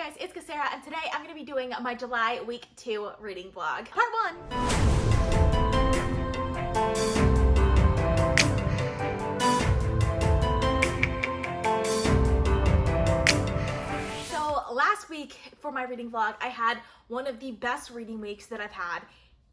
guys, it's Kesara, and today I'm going to be doing my July week 2 reading vlog. Part 1! So last week for my reading vlog, I had one of the best reading weeks that I've had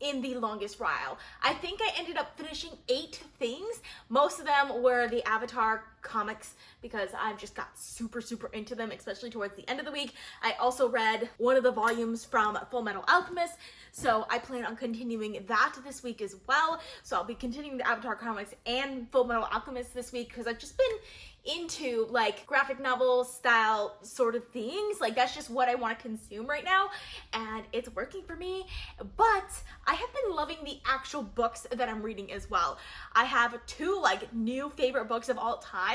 in the longest while. I think I ended up finishing 8 things. Most of them were the Avatar comics because I've just got super into them, especially towards the end of the week. I also read one of the volumes from Full Metal Alchemist, so I plan on continuing that this week as well. So I'll be continuing the Avatar comics and Full Metal Alchemist this week because I've just been into like graphic novel style sort of things. Like that's just what I want to consume right now, and it's working for me. But I have been loving the actual books that I'm reading as well. I have 2 like new favorite books of all time.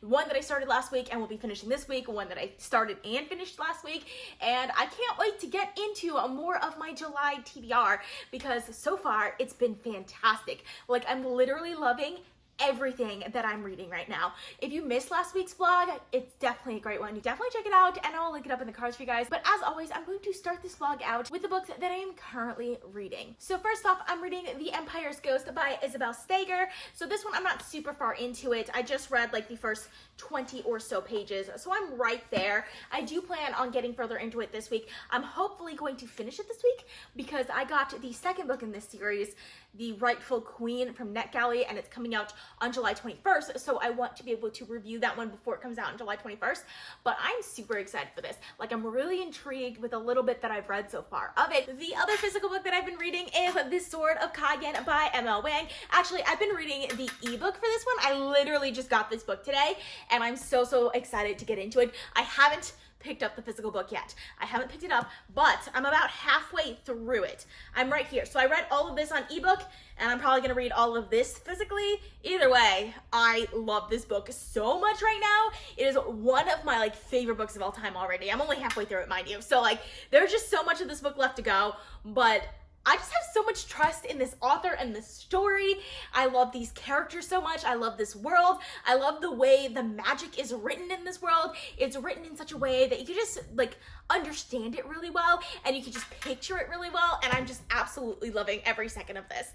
One that I started last week and will be finishing this week, one that I started and finished last week, and I can't wait to get into more of my July TBR because so far it's been fantastic. Like I'm literally loving everything that I'm reading right now. If you missed last week's vlog, it's definitely a great one. You definitely check it out, and I'll link it up in the cards for you guys. But as always, I'm going to start this vlog out with the books that I am currently reading. So first off, I'm reading The Empire's Ghost by Isabel Steger. So this one, I'm not super far into it. I just read like the first 20 or so pages, so I'm right there. I do plan on getting further into it this week. I'm hopefully going to finish it this week because I got the second book in this series, The Rightful Queen from NetGalley, and it's coming out on July 21st, so I want to be able to review that one before it comes out on July 21st, but I'm super excited for this. Like, I'm really intrigued with a little bit that I've read so far of it. The other physical book that I've been reading is The Sword of Kagen by M.L. Wang. Actually, I've been reading the ebook for this one. I literally just got this book today, and I'm so excited to get into it. I haven't picked up the physical book yet. I haven't picked it up, but I'm about halfway through it. I'm right here. So I read all of this on ebook, and I'm probably gonna read all of this physically. Either way, I love this book so much right now. It is one of my like favorite books of all time already. I'm only halfway through it, mind you. So like, there's just so much of this book left to go, but I just have so much trust in this author and this story. I love these characters so much. I love this world. I love the way the magic is written in this world. It's written in such a way that you can just like understand it really well, and you can just picture it really well, and I'm just absolutely loving every second of this.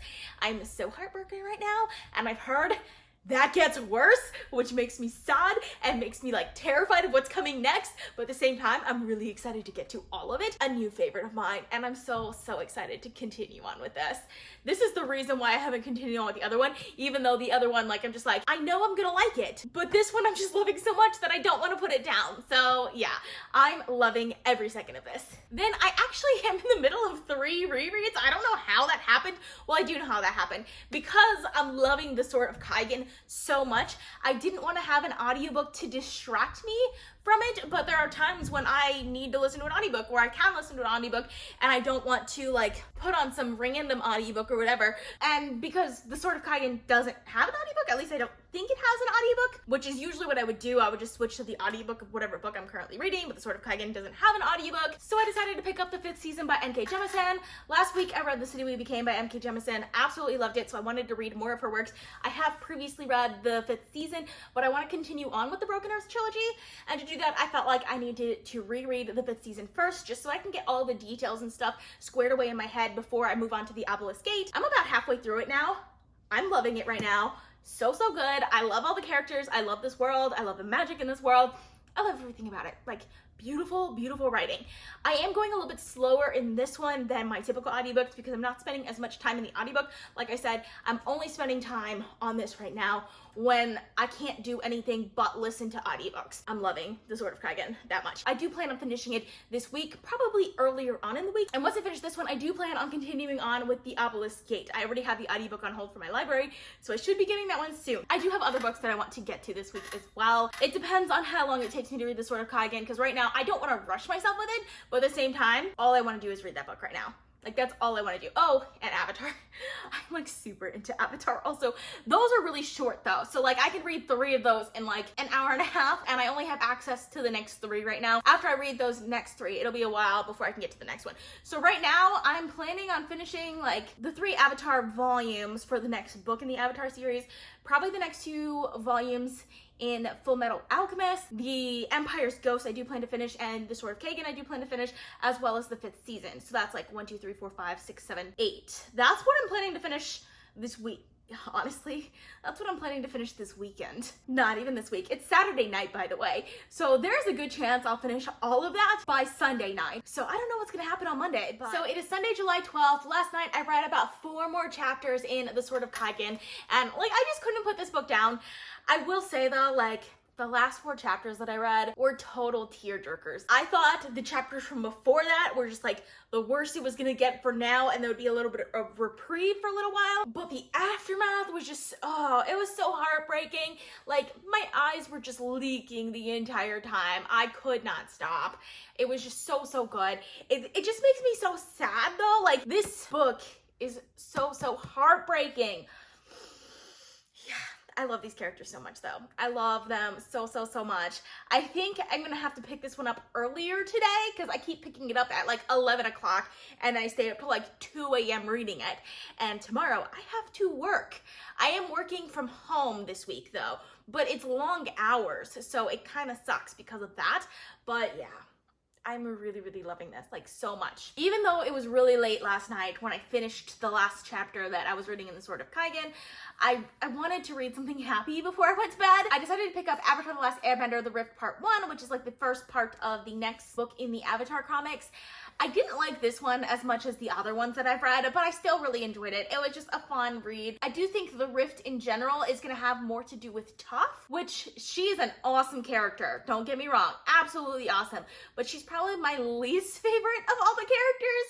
I'm so heartbroken right now, and I've heard that gets worse, which makes me sad and makes me like terrified of what's coming next. But at the same time, I'm really excited to get to all of it. A new favorite of mine, and I'm so excited to continue on with this. This is the reason why I haven't continued on with the other one, even though the other one, like, I'm just like, I know I'm gonna like it, but this one I'm just loving so much that I don't want to put it down. So yeah, I'm loving every second of this. Then I actually am in the middle of 3 rereads. I don't know how that happened. Well, I do know how that happened. Because I'm loving The Sword of Kagen so much, I didn't want to have an audiobook to distract me from it, but there are times when I need to listen to an audiobook, or I can listen to an audiobook, and I don't want to like put on some random audiobook or whatever. And because The Sword of Kagen doesn't have an audiobook, at least I don't think it has an audiobook, which is usually what I would do. I would just switch to the audiobook of whatever book I'm currently reading, but The Sword of Kagen doesn't have an audiobook. So I decided to pick up the 5th season by M.K. Jemisin. Last week I read The City We Became by M.K. Jemisin. Absolutely loved it, so I wanted to read more of her works. I have previously read the 5th season, but I want to continue on with the Broken Earth trilogy, and to do that I felt like I needed to reread the 5th season first, just so I can get all the details and stuff squared away in my head before I move on to the Obelisk Gate. I'm about halfway through it now. I'm loving it right now. So good. I love all the characters. I love this world. I love the magic in this world. I love everything about it. Like, beautiful writing. I am going a little bit slower in this one than my typical audiobooks because I'm not spending as much time in the audiobook. Like I said, I'm only spending time on this right now when I can't do anything but listen to audiobooks. I'm loving The Sword of Kagen that much. I do plan on finishing it this week, probably earlier on in the week. And once I finish this one, I do plan on continuing on with the Obelisk Gate. I already have the audiobook on hold for my library, so I should be getting that one soon. I do have other books that I want to get to this week as well. It depends on how long it takes me to read The Sword of Kagen, because right now I don't want to rush myself with it, but at the same time, all I want to do is read that book right now. Like, that's all I want to do. Oh, and Avatar. I'm like super into Avatar also. Those are really short though. So like I could read 3 of those in like an hour and a half, and I only have access to the next 3 right now. After I read those next 3, it'll be a while before I can get to the next one. So right now I'm planning on finishing like the 3 Avatar volumes for the next book in the Avatar series. Probably the next 2 volumes in Full Metal Alchemist. The Empire's Ghost I do plan to finish, and The Sword of Kagan I do plan to finish, as well as the 5th season. So that's like 1, 2, 3, 4, 5, 6, 7, 8. That's what I'm planning to finish this week. Honestly, that's what I'm planning to finish this weekend. Not even this week. It's Saturday night, by the way. So there's a good chance I'll finish all of that by Sunday night. So I don't know what's gonna happen on Monday. But... So it is Sunday, July 12th. Last night I read about 4 more chapters in The Sword of Kagan, and like I just couldn't put this book down. I will say though, like, the last 4 chapters that I read were total tearjerkers. I thought the chapters from before that were just like the worst it was gonna get for now, and there would be a little bit of reprieve for a little while. But the aftermath was just, oh, it was so heartbreaking. Like, my eyes were just leaking the entire time. I could not stop. It was just so, so good. It just makes me so sad though. Like, this book is so, so heartbreaking. Yeah. I love these characters so much though. I love them so, so, so much. I think I'm gonna have to pick this one up earlier today because I keep picking it up at like 11 o'clock and I stay up till like 2 a.m. reading it. And tomorrow I have to work. I am working from home this week though, but it's long hours, so it kind of sucks because of that. But yeah. I'm really, really loving this, like, so much. Even though it was really late last night when I finished the last chapter that I was reading in The Sword of Kagan, I wanted to read something happy before I went to bed. I decided to pick up Avatar: The Last Airbender, The Rift Part 1, which is like the first part of the next book in the Avatar comics. I didn't like this one as much as the other ones that I've read, but I still really enjoyed it. It was just a fun read. I do think the Rift in general is gonna have more to do with Toph, which she is an awesome character. Don't get me wrong, absolutely awesome. But she's probably my least favorite of all the characters.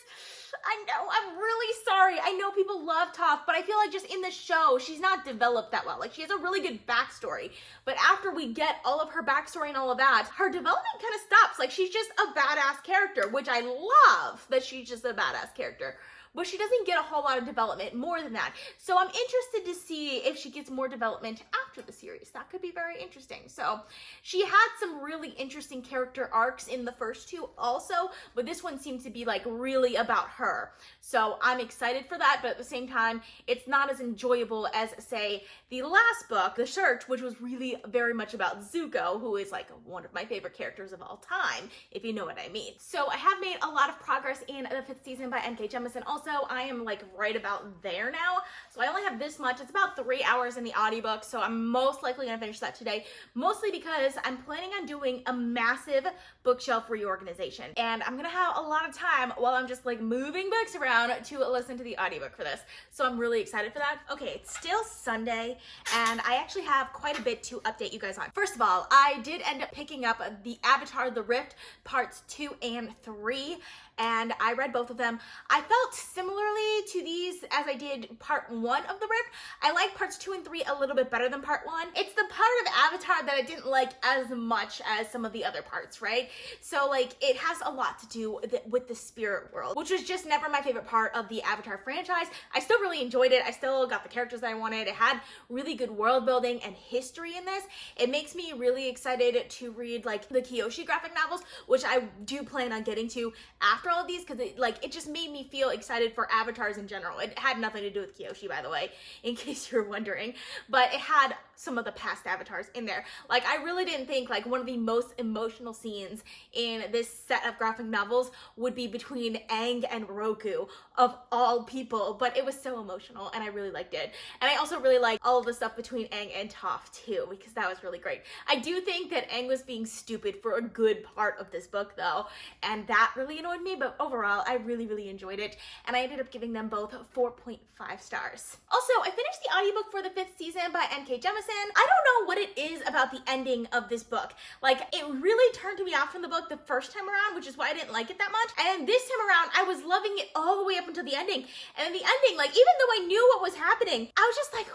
I know, I'm really sorry. I know people love Toph, but I feel like just in the show, she's not developed that well. Like, she has a really good backstory, but after we get all of her backstory and all of that, her development kind of stops. Like, she's just a badass character, which I love that she's just a badass character. But she doesn't get a whole lot of development more than that. So I'm interested to see if she gets more development after the series. That could be very interesting. So she had some really interesting character arcs in the first 2 also, but this one seems to be like really about her. So I'm excited for that, but at the same time, it's not as enjoyable as, say, the last book, The Search, which was really very much about Zuko, who is like one of my favorite characters of all time, if you know what I mean. So I have made a lot of progress in the 5th season by N.K. Jemisin. Also, I am like right about there now. So I only have this much. It's about 3 hours in the audiobook. So I'm most likely gonna finish that today, mostly because I'm planning on doing a massive bookshelf reorganization. And I'm gonna have a lot of time while I'm just like moving books around to listen to the audiobook for this. So I'm really excited for that. Okay, it's still Sunday and I actually have quite a bit to update you guys on. First of all, I did end up picking up the Avatar: The Rift parts 2 and 3. And I read both of them. I felt similarly to these as I did part 1 of The Rift. I like parts 2 and 3 a little bit better than part 1. It's the part of Avatar that I didn't like as much as some of the other parts, right? So like, it has a lot to do with the spirit world, which was just never my favorite part of the Avatar franchise. I still really enjoyed it. I still got the characters that I wanted. It had really good world building and history in this. It makes me really excited to read like the Kyoshi graphic novels, which I do plan on getting to after all of these, because it just made me feel excited for Avatars in general. It had nothing to do with Kyoshi, by the way, in case you're wondering, but it had some of the past Avatars in there. Like, I really didn't think like one of the most emotional scenes in this set of graphic novels would be between Aang and Roku, of all people, but it was so emotional and I really liked it. And I also really liked all of the stuff between Aang and Toph too, because that was really great. I do think that Aang was being stupid for a good part of this book though, and that really annoyed me, but overall I really, really enjoyed it, and I ended up giving them both 4.5 stars. Also, I finished the audiobook for the 5th season by N.K. Jemisin. I don't know what it is about the ending of this book. Like, it really turned me off from the book the first time around, which is why I didn't like it that much. And this time around, I was loving it all the way up until the ending. And in the ending, like, even though I knew what was happening, I was just like,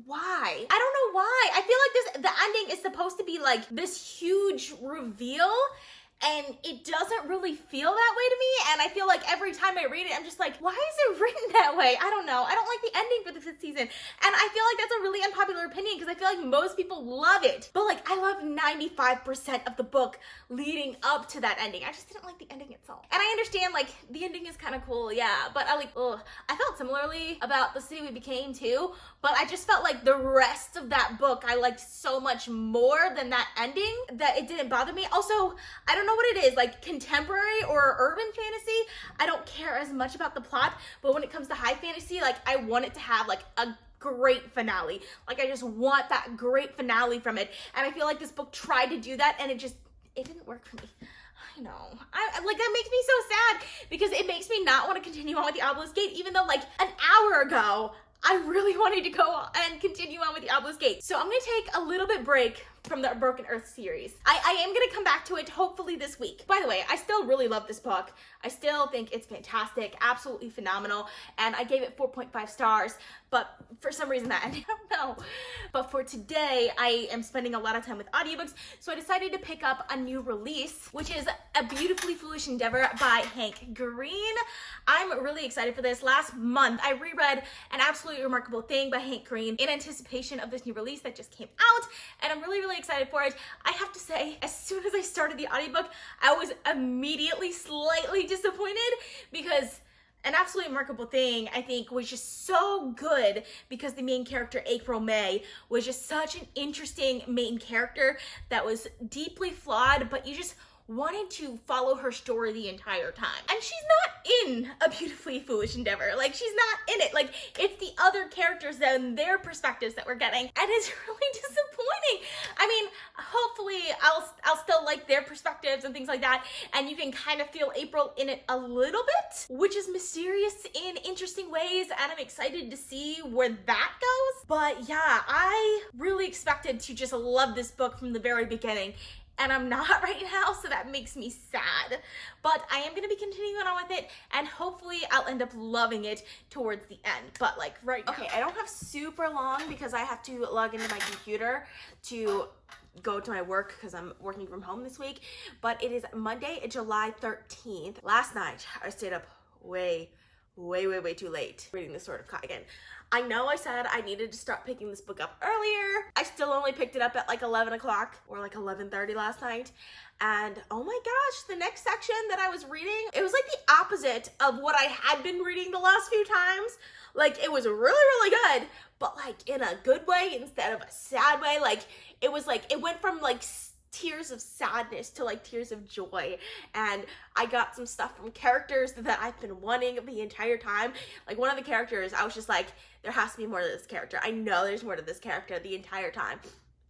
why? I don't know why. I feel like the ending is supposed to be like this huge reveal, and it doesn't really feel that way to me, and I feel like every time I read it, I'm just like, why is it written that way? I don't know. I don't like the ending for the 5th season, and I feel like that's a really unpopular opinion because I feel like most people love it, but like I love 95% of the book leading up to that ending. I just didn't like the ending itself, and I understand like the ending is kind of cool, yeah, but I felt similarly about The City We Became too, but I just felt like the rest of that book I liked so much more than that ending that it didn't bother me. Also, I don't know what it is, like contemporary or urban fantasy, I don't care as much about the plot, but when it comes to high fantasy, like I want it to have like a great finale. Like I just want that great finale from it, and I feel like this book tried to do that and it didn't work for me. I know. I like, that makes me so sad because it makes me not want to continue on with the Obelisk Gate, even though like an hour ago I really wanted to go and continue on with the Obelisk Gate. So I'm gonna take a little bit break from the Broken Earth series. I am gonna come back to it hopefully this week. By the way, I still really love this book. I still think it's fantastic, absolutely phenomenal, and I gave it 4.5 stars, but for some reason that, I don't know. But for today, I am spending a lot of time with audiobooks, so I decided to pick up a new release, which is A Beautifully Foolish Endeavor by Hank Green. I'm really excited for this. Last month, I reread An Absolutely Remarkable Thing by Hank Green in anticipation of this new release that just came out, and I'm really excited for it. I have to say, as soon as I started the audiobook, I was immediately slightly disappointed because An Absolutely Remarkable Thing, I think, was just so good because the main character, April May, was just such an interesting main character that was deeply flawed, but you just wanted to follow her story the entire time. And she's not in A Beautifully Foolish Endeavor. Like, she's not in it. Like, it's the other characters and their perspectives that we're getting, and it's really disappointing. I mean, hopefully I'll still like their perspectives and things like that, and you can kind of feel April in it a little bit, which is mysterious in interesting ways, and I'm excited to see where that goes. But yeah, I really expected to just love this book from the very beginning, and I'm not right now, so that makes me sad. But I am gonna be continuing on with it, and hopefully I'll end up loving it towards the end. But like right now. Okay, I don't have super long because I have to log into my computer to go to my work because I'm working from home this week. But it is Monday, July 13th. Last night, I stayed up way too late reading The Sword of Kaigen. I know I said I needed to start picking this book up earlier. I still only picked it up at like 11 o'clock or like 11:30 last night. And oh my gosh, the next section that I was reading, it was like the opposite of what I had been reading the last few times. Like, it was really good, but like in a good way instead of a sad way. Like, it was like, it went from like tears of sadness to like tears of joy, and I got some stuff from characters that I've been wanting the entire time. Like, one of the characters, I was just like, there has to be more to this character. I know there's more to this character the entire time,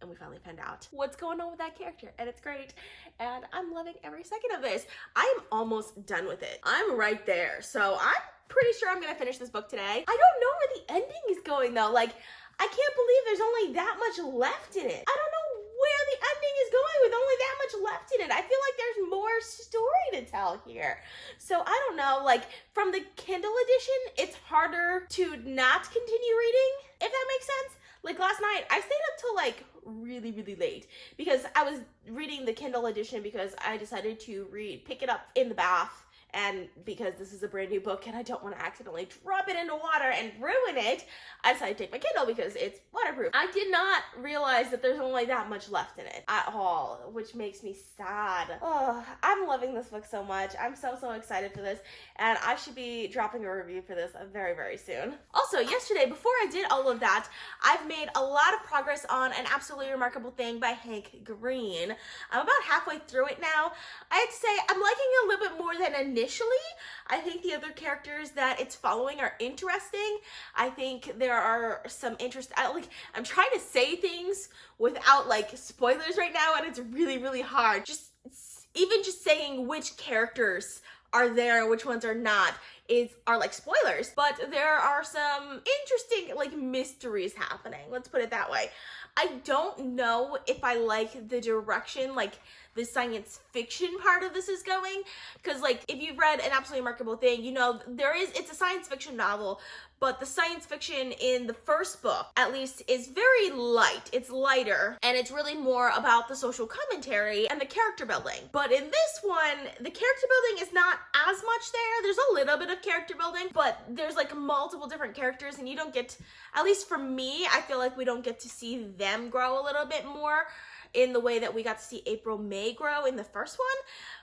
and we finally found out what's going on with that character, and it's great, and I'm loving every second of this. I'm almost done with it. I'm right there, so I'm pretty sure I'm gonna finish this book today. I don't know where the ending is going though. Like, I can't believe there's only that much left in it. I don't know where the ending is going with only that much left in it. I feel like there's more story to tell here. So I don't know, like, from the Kindle edition, it's harder to not continue reading, if that makes sense. Like, last night, I stayed up till like really late because I was reading the Kindle edition because I decided to pick it up in the bath. And because this is a brand new book and I don't want to accidentally drop it into water and ruin it, I decided to take my Kindle because it's waterproof. I did not realize that there's only that much left in it at all, which makes me sad. Oh, I'm loving this book so much. I'm so excited for this, and I should be dropping a review for this very soon. Also, yesterday, before I did all of that, I've made a lot of progress on An Absolutely Remarkable Thing by Hank Green. I'm about halfway through it now. I have to say, I'm liking it a little bit more than initially. I think the other characters that it's following are interesting. I think there are some I'm trying to say things without like spoilers right now, and it's really hard. Even just saying which characters are there and which ones are not are like spoilers, but there are some interesting like mysteries happening. Let's put it that way. I don't know if I like the direction, like the science fiction part of this is going. Because like, if you've read An Absolutely Remarkable Thing, you know, it's a science fiction novel, but the science fiction in the first book, at least, is very light. It's lighter, and it's really more about the social commentary and the character building. But in this one, the character building is not as much there. There's a little bit of character building, but there's like multiple different characters, and you don't get, at least for me, I feel like we don't get to see them grow a little bit more in the way that we got to see April May grow in the first one.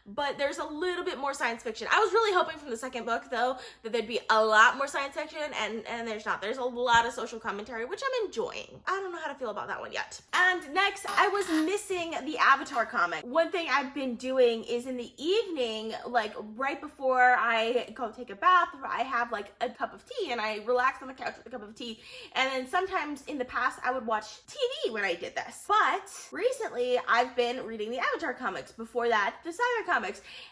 But there's a little bit more science fiction. I was really hoping from the second book, though, that there'd be a lot more science fiction, and there's not. There's a lot of social commentary, which I'm enjoying. I don't know how to feel about that one yet. And next, I was missing the Avatar comic. One thing I've been doing is in the evening, like right before I go take a bath, I have like a cup of tea, and I relax on the couch with a cup of tea. And then sometimes in the past, I would watch TV when I did this. But recently, I've been reading the Avatar comics. Before that, the Saga comics.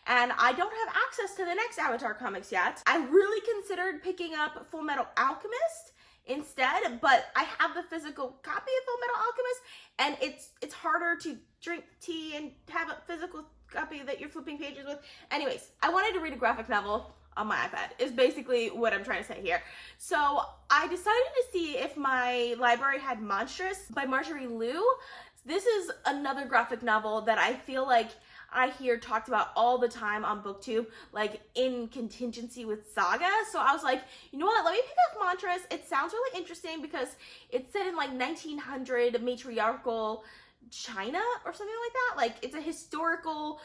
And I don't have access to the next Avatar comics yet. I really considered picking up Full Metal Alchemist instead, but I have the physical copy of Full Metal Alchemist, and it's harder to drink tea and have a physical copy that you're flipping pages with. Anyways, I wanted to read a graphic novel on my iPad, is basically what I'm trying to say here. So I decided to see if my library had Monstrous by Marjorie Liu. This is another graphic novel that I feel like I hear talked about all the time on BookTube, like in contingency with Saga. So I was like, you know what, let me pick up Monstrous. It sounds really interesting because it's set in like 1900 matriarchal China or something like that. Like, it's a historical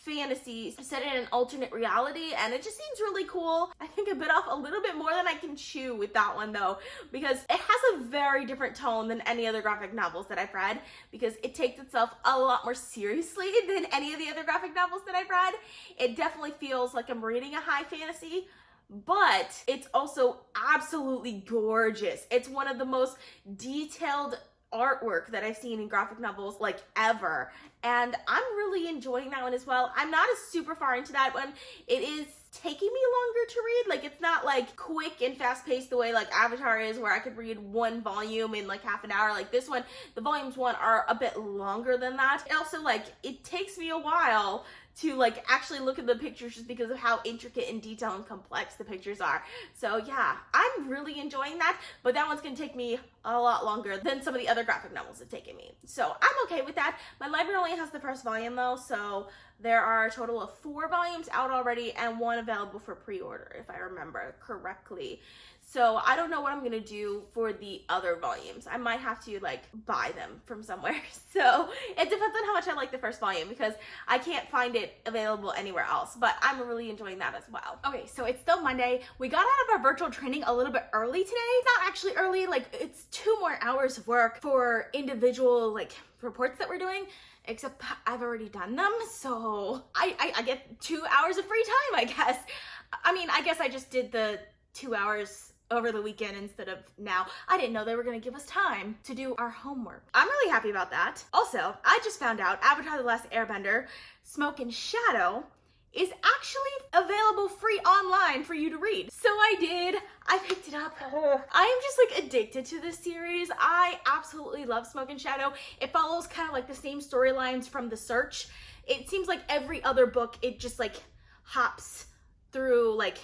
fantasy set in an alternate reality, and it just seems really cool. I think I bit off a little bit more than I can chew with that one, though, because it has a very different tone than any other graphic novels that I've read, because it takes itself a lot more seriously than any of the other graphic novels that I've read. It definitely feels like I'm reading a high fantasy, but it's also absolutely gorgeous. It's one of the most detailed artwork that I've seen in graphic novels like ever, and I'm really enjoying that one as well. I'm not as super far into that one. It is taking me longer to read. Like, it's not like quick and fast paced the way like Avatar is, where I could read one volume in like half an hour. Like this one, the volumes one are a bit longer than that. And also, like, it takes me a while to like actually look at the pictures just because of how intricate and detailed and complex the pictures are. So yeah, I'm really enjoying that, but that one's gonna take me a lot longer than some of the other graphic novels have taken me. So I'm okay with that. My library only has the first volume though, so there are a total of 4 volumes out already and 1 available for pre-order, if I remember correctly. So I don't know what I'm gonna do for the other volumes. I might have to like buy them from somewhere. So it depends on how much I like the first volume, because I can't find it available anywhere else, but I'm really enjoying that as well. Okay, so it's still Monday. We got out of our virtual training a little bit early today. It's not actually early, like it's 2 more hours of work for individual like reports that we're doing, except I've already done them. So I get 2 hours of free time, I guess. I mean, I guess I just did the 2 hours over the weekend instead of now. I didn't know they were gonna give us time to do our homework. I'm really happy about that. Also, I just found out Avatar: The Last Airbender, Smoke and Shadow, is actually available free online for you to read. So I did. I picked it up. I am just like addicted to this series. I absolutely love Smoke and Shadow. It follows kind of like the same storylines from The Search. It seems like every other book, it just like hops through like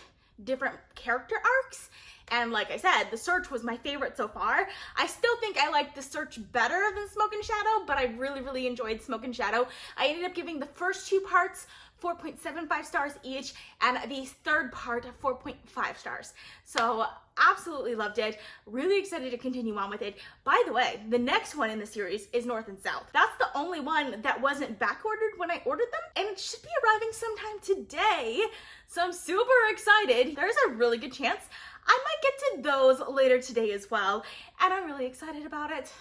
different character arcs. And like I said, The Search was my favorite so far. I still think I like The Search better than Smoke and Shadow, but I really, really enjoyed Smoke and Shadow. I ended up giving the first 2 parts 4.75 stars each, and the third part 4.5 stars. So absolutely loved it. Really excited to continue on with it. By the way, the next one in the series is North and South. That's the only one that wasn't back ordered when I ordered them, and it should be arriving sometime today. So I'm super excited. There's a really good chance I might get to those later today as well, and I'm really excited about it.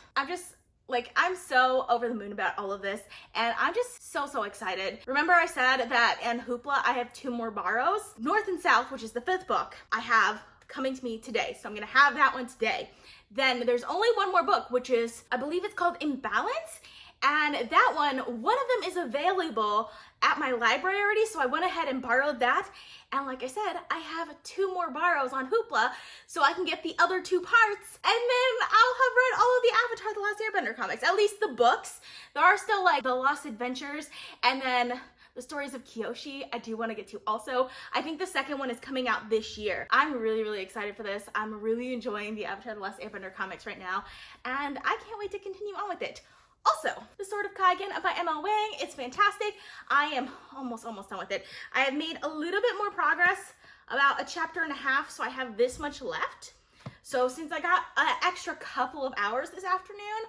I'm so over the moon about all of this, and I'm just so excited. Remember I said that in Hoopla I have 2 more borrows? North and South, which is the 5th book, I have coming to me today, so I'm gonna have that one today. Then there's only 1 more book, which is, I believe it's called Imbalance, And that one of them is available at my library already, so I went ahead and borrowed that. And like I said, I have 2 more borrows on Hoopla, so I can get the other 2 parts, and then I'll have read all of the Avatar: The Last Airbender comics, at least the books. There are still like the Lost Adventures, and then the Stories of Kyoshi I do want to get to also. I think the second one is coming out this year. I'm really, really excited for this. I'm really enjoying the Avatar: The Last Airbender comics right now, and I can't wait to continue on with it. Also, The Sword of Kaigen by M.L. Wang, it's fantastic. I am almost done with it. I have made a little bit more progress, about a chapter and a half, so I have this much left. So since I got an extra couple of hours this afternoon,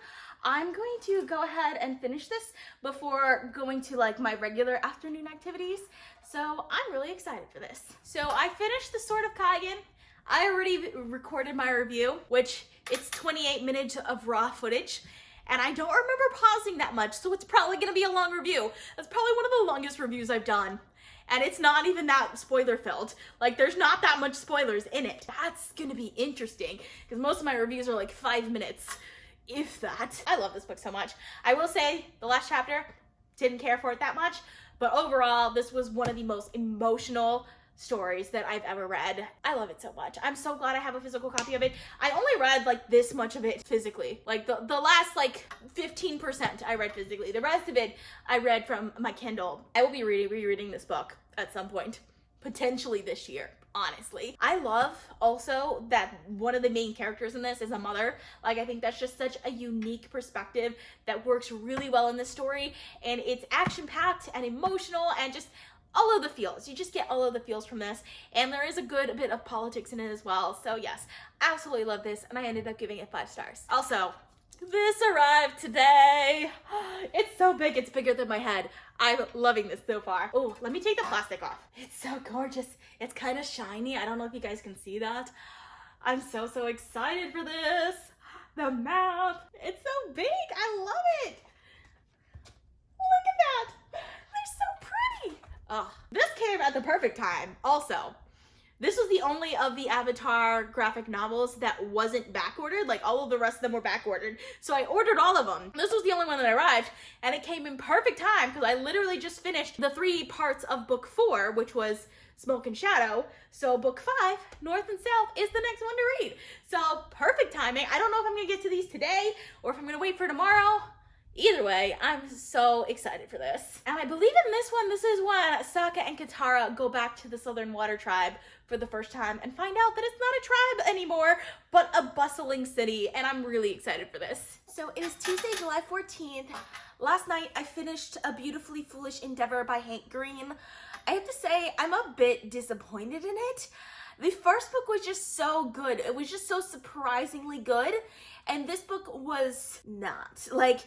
I'm going to go ahead and finish this before going to like my regular afternoon activities. So I'm really excited for this. So I finished The Sword of Kaigen. I already recorded my review, which it's 28 minutes of raw footage. And I don't remember pausing that much, so it's probably gonna be a long review. That's probably one of the longest reviews I've done. And it's not even that spoiler filled. Like, there's not that much spoilers in it. That's gonna be interesting, because most of my reviews are like 5 minutes, if that. I love this book so much. I will say, the last chapter, didn't care for it that much, but overall, this was one of the most emotional stories that I've ever read. I love it so much. I'm so glad I have a physical copy of it. I only read like this much of it physically. Like the last like 15% I read physically. The rest of it I read from my Kindle. I will be rereading this book at some point, potentially this year. Honestly, I love also that one of the main characters in this is a mother. Like, I think that's just such a unique perspective that works really well in this story, and it's action-packed and emotional and just all of the feels. You just get all of the feels from this, and there is a good bit of politics in it as well. So yes, absolutely love this, and I ended up giving it 5 stars. Also, this arrived today. It's so big, it's bigger than my head. I'm loving this so far. Oh, let me take the plastic off. It's so gorgeous. It's kind of shiny. I don't know if you guys can see that. I'm so excited for this. The mouth, it's so big. I love it. Look at that. They're so pretty. Oh, this came at the perfect time. Also, this was the only of the Avatar graphic novels that wasn't back-ordered. Like, all of the rest of them were back-ordered. So I ordered all of them. This was the only one that arrived, and it came in perfect time because I literally just finished the 3 parts of book 4, which was Smoke and Shadow. So book 5, North and South, is the next one to read. So perfect timing. I don't know if I'm gonna get to these today or if I'm gonna wait for tomorrow. Either way, I'm so excited for this. And I believe in this one, this is when Sokka and Katara go back to the Southern Water Tribe for the first time and find out that it's not a tribe anymore, but a bustling city, and I'm really excited for this. So it is Tuesday, July 14th. Last night, I finished A Beautifully Foolish Endeavor by Hank Green. I have to say, I'm a bit disappointed in it. The first book was just so good. It was just so surprisingly good, and this book was not. Like,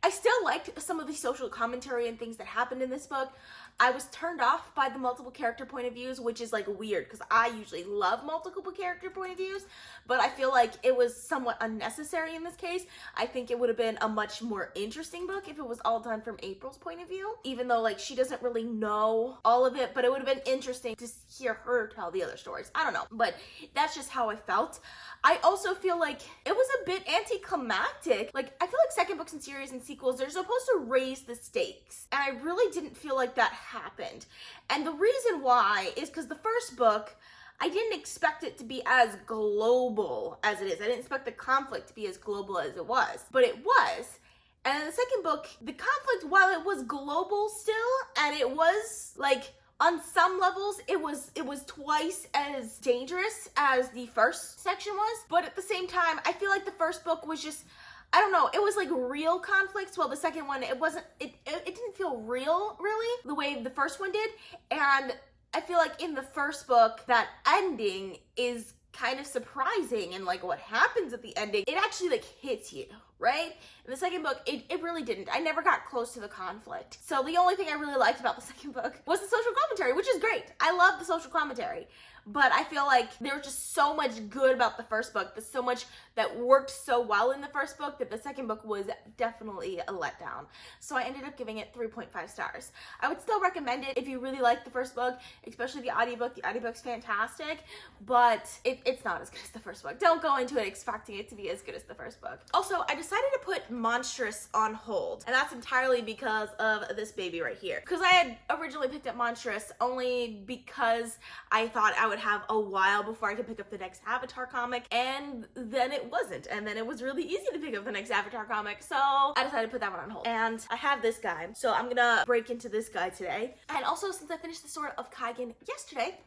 I still liked some of the social commentary and things that happened in this book. I was turned off by the multiple character point of views, which is like weird because I usually love multiple character point of views, but I feel like it was somewhat unnecessary in this case. I think it would have been a much more interesting book if it was all done from April's point of view, even though like she doesn't really know all of it, but it would have been interesting to hear her tell the other stories. I don't know, but that's just how I felt. I also feel like it was a bit anticlimactic. Like, I feel like second books in series and sequels, they're supposed to raise the stakes, and I really didn't feel like that happened. And the reason why is because the first book, I didn't expect it to be as global as it is. I didn't expect the conflict to be as global as it was, but it was. And in the second book, the conflict, while it was global still, and it was like, on some levels, it was twice as dangerous as the first section was, but at the same time, I feel like the first book was just, I don't know, it was like real conflicts, while the second one, it didn't feel real, really, the way the first one did. And I feel like in the first book, that ending is kind of surprising, and like what happens at the ending, it actually like hits you, right? In the second book, it really didn't. I never got close to the conflict. So the only thing I really liked about the second book was the social commentary, which is great. I love the social commentary. But I feel like there was just so much good about the first book. There's so much that worked so well in the first book that the second book was definitely a letdown. So I ended up giving it 3.5 stars. I would still recommend it if you really like the first book, especially the audiobook. The audiobook's fantastic, but it's not as good as the first book. Don't go into it expecting it to be as good as the first book. Also, I decided to put Monstrous on hold, and that's entirely because of this baby right here. Because I had originally picked up Monstrous only because I thought I would have a while before I could pick up the next Avatar comic, and then it wasn't, and then it was really easy to pick up the next Avatar comic, so I decided to put that one on hold. And I have this guy, so I'm gonna break into this guy today. And also, since I finished the Sword of Kaigen yesterday,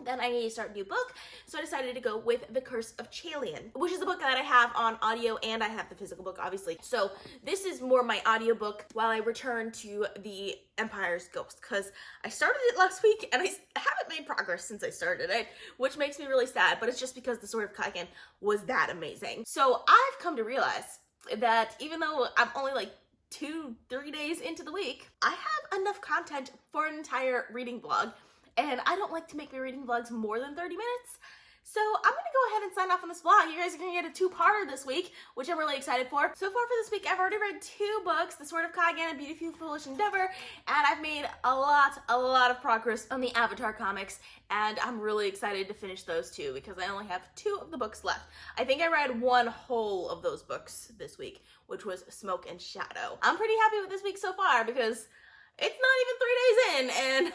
then I need to start a new book, so I decided to go with The Curse of Chalian, which is a book that I have on audio, and I have the physical book, obviously. So this is more my audiobook while I return to The Empire's Ghost, because I started it last week, and I haven't made progress since I started it, which makes me really sad, but it's just because The Sword of Kaigen was that amazing. So I've come to realize that even though I'm only like 2-3 days into the week, I have enough content for an entire reading vlog. And I don't like to make my reading vlogs more than 30 minutes. So I'm gonna go ahead and sign off on this vlog. You guys are gonna get a two-parter this week, which I'm really excited for. So far for this week, I've already read 2 books, The Sword of Kaigen and Beautiful Foolish Endeavor, and I've made a lot of progress on the Avatar comics, and I'm really excited to finish those 2 because I only have 2 of the books left. I think I read 1 whole of those books this week, which was Smoke and Shadow. I'm pretty happy with this week so far because it's not even 3 days in, and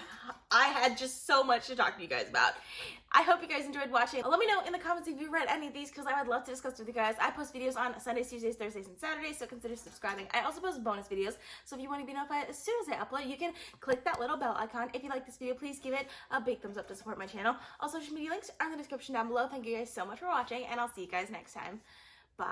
I had just so much to talk to you guys about. I hope you guys enjoyed watching. Let me know in the comments if you read any of these, because I would love to discuss with you guys. I post videos on Sundays, Tuesdays, Thursdays, and Saturdays, so consider subscribing. I also post bonus videos, so if you want to be notified as soon as I upload, you can click that little bell icon. If you like this video, please give it a big thumbs up to support my channel. All social media links are in the description down below. Thank you guys so much for watching, and I'll see you guys next time. Bye.